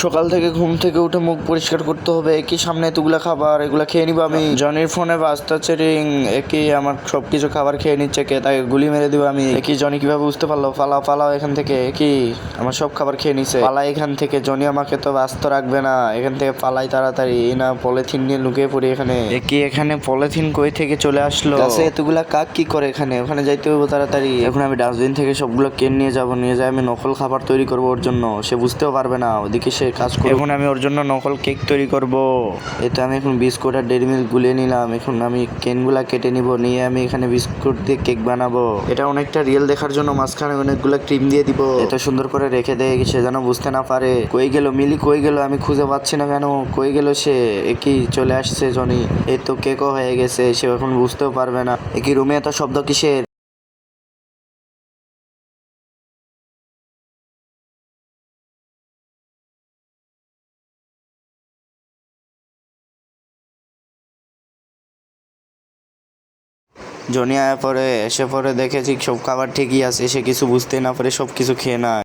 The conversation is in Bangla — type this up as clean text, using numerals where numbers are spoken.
সকাল থেকে ঘুম থেকে উঠে মুখ পরিষ্কার করতে হবে, একই সামনে এতগুলা খাবার, এগুলা খেয়ে নিবো আমি। জনির ফোনে বাজতেছে রিং, একই আমার সবকিছু খাবার খেয়ে নিচ্ছে কে, তাকে গুলি মেরে দিব আমি। একই জনি কিভাবে বুঝতে পারলো? পালাও পালাও এখান থেকে, কি আমার সব খাবার খেয়ে নিছে, পালাই এখান থেকে। জনি আমাকে তো ব্যস্ত রাখবে না, এখান থেকে পালাই তাড়াতাড়ি, না পলিথিন নিয়ে লুকিয়ে পড়ি এখানে। একই এখানে পলিথিন কই থেকে চলে আসলো? গাছে এতগুলা কাক কি করে এখানে? ওখানে যাইতে হইব তাড়াতাড়ি। এখন আমি ডাস্টবিন থেকে সবগুলো কেন নিয়ে যাবো, নিয়ে যাই আমি নকল খাবার তৈরি করবো ওর জন্য, সে বুঝতেও পারবে না ওদিকে সে কাজ করে। এখন আমি ওর জন্য নকল কেক তৈরি করব। এতে আমি এখন বিস্কুট আর ডেইরি মিল্ক গুলিয়ে নিলাম, এখন আমি কেনগুলা কেটে নিব, নিয়ে আমি এখানে বিস্কুট দিয়ে কেক বানাবো। এটা অনেকটা রিয়েল দেখার জন্য মাঝখানে অনেকগুলা ক্রিম দিয়ে দিব, এটা সুন্দর করে রেখে দেয় সে যেন বুঝতে না পারে। কই গেল মিলি, কই গেল? আমি খুঁজে পাচ্ছি না কেন, কই গেল সে? একই চলে আসছে জনি, এই তো কেকও হয়ে গেছে, সে এখন বুঝতেও পারবে না। একই রুমে এত শব্দ কিসের? জনি আয়া পরে এসে পরে দেখেছি সব খাবার ঠিকই আছে, সে কিছু বুঝতে না পারে সব কিছু খেয়ে নেয়।